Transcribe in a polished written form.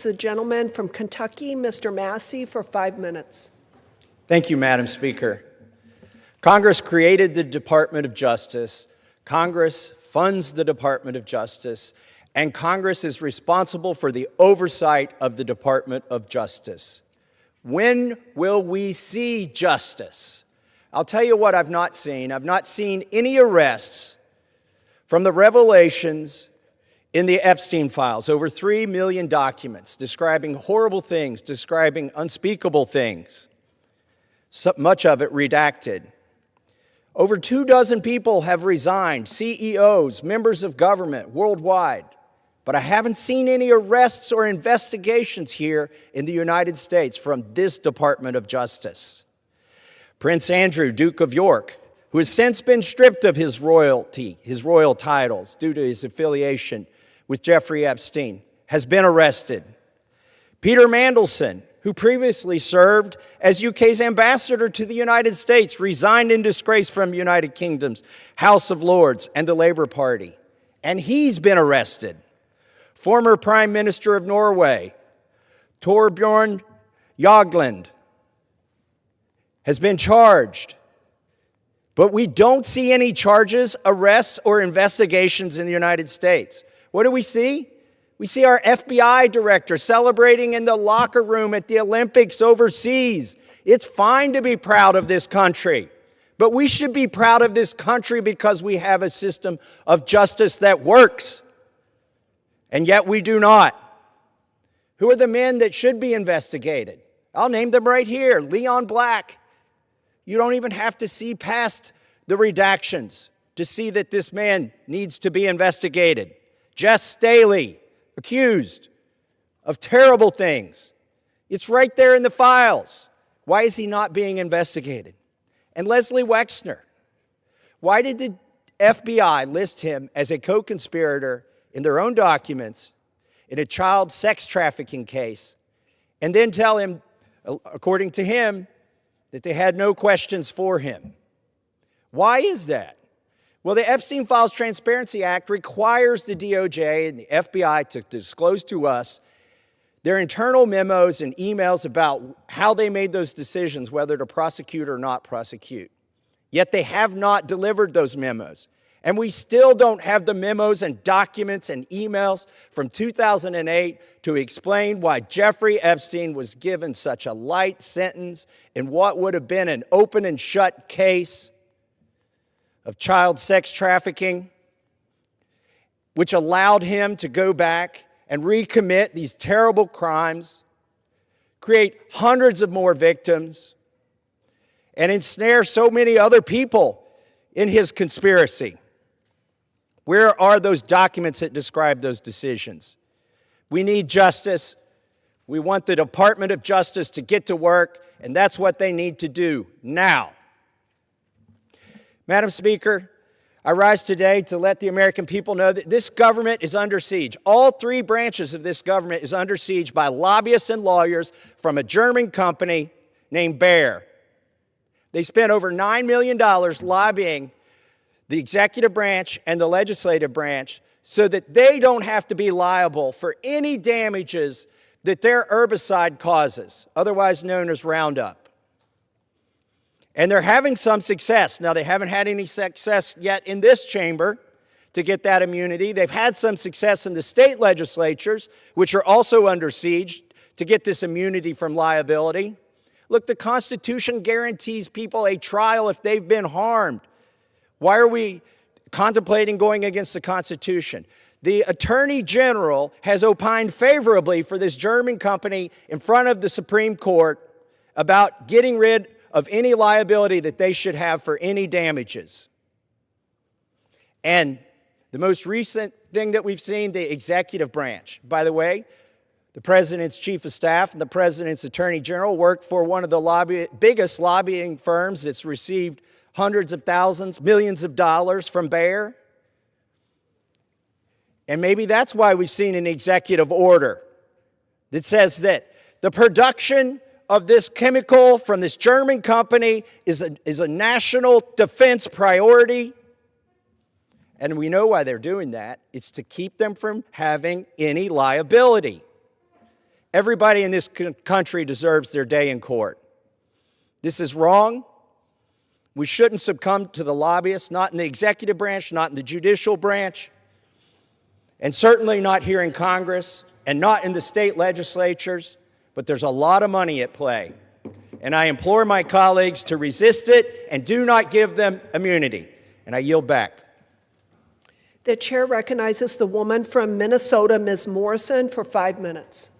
The gentleman from Kentucky, Mr. Massie, for 5 minutes. Thank you, Madam Speaker. Congress created the Department of Justice. Congress funds the Department of Justice, and Congress is responsible for the oversight of the Department of Justice. When will we see justice? I'll tell you what I've not seen. I've not seen any arrests from the revelations in the Epstein Files, over 3 million documents describing horrible things, describing unspeakable things, so much of it redacted. Over 24 people have resigned, CEOs, members of government worldwide, but I haven't seen any arrests or investigations here in the United States from this Department of Justice. Prince Andrew, Duke of York, who has since been stripped of his royal titles due to his affiliation with Jeffrey Epstein, has been arrested. Peter Mandelson, who previously served as UK's ambassador to the United States, resigned in disgrace from United Kingdom's House of Lords and the Labour Party, and he's been arrested. Former Prime Minister of Norway, Torbjørn Jagland, has been charged. But we don't see any charges, arrests, or investigations in the United States. What do we see? We see our FBI director celebrating in the locker room at the Olympics overseas. It's fine to be proud of this country, but we should be proud of this country because we have a system of justice that works, and yet we do not. Who are the men that should be investigated? I'll name them right here. Leon Black. You don't even have to see past the redactions to see that this man needs to be investigated. Jess Staley, accused of terrible things. It's right there in the files. Why is he not being investigated? And Leslie Wexner. Why did the FBI list him as a co-conspirator in their own documents in a child sex trafficking case and then tell him, according to him, that they had no questions for him? Why is that? Well, the Epstein Files Transparency Act requires the DOJ and the FBI to disclose to us their internal memos and emails about how they made those decisions, whether to prosecute or not prosecute. Yet they have not delivered those memos. And we still don't have the memos and documents and emails from 2008 to explain why Jeffrey Epstein was given such a light sentence in what would have been an open and shut case of child sex trafficking, which allowed him to go back and recommit these terrible crimes, create hundreds of more victims, and ensnare so many other people in his conspiracy. Where are those documents that describe those decisions? We need justice. We want the Department of Justice to get to work, and that's what they need to do now. Madam Speaker, I rise today to let the American people know that this government is under siege. All 3 branches of this government is under siege by lobbyists and lawyers from a German company named Bayer. They spent over $9 million lobbying the executive branch and the legislative branch so that they don't have to be liable for any damages that their herbicide causes, otherwise known as Roundup. And they're having some success. Now, they haven't had any success yet in this chamber to get that immunity. They've had some success in the state legislatures, which are also under siege, to get this immunity from liability. Look, the Constitution guarantees people a trial if they've been harmed. Why are we contemplating going against the Constitution? The Attorney General has opined favorably for this German company in front of the Supreme Court about getting rid of any liability that they should have for any damages. And the most recent thing that we've seen, the executive branch. By the way, the President's Chief of Staff and the President's Attorney General worked for one of the biggest lobbying firms that's received hundreds of thousands, millions of dollars from Bayer. And maybe that's why we've seen an executive order that says that the production of this chemical from this German company is a national defense priority. And we know why they're doing that. It's to keep them from having any liability. Everybody in this country deserves their day in court. This is wrong. We shouldn't succumb to the lobbyists, not in the executive branch, not in the judicial branch, and certainly not here in Congress, and not in the state legislatures, but there's a lot of money at play. And I implore my colleagues to resist it and do not give them immunity. And I yield back. The chair recognizes the woman from Minnesota, Ms. Morrison, for 5 minutes.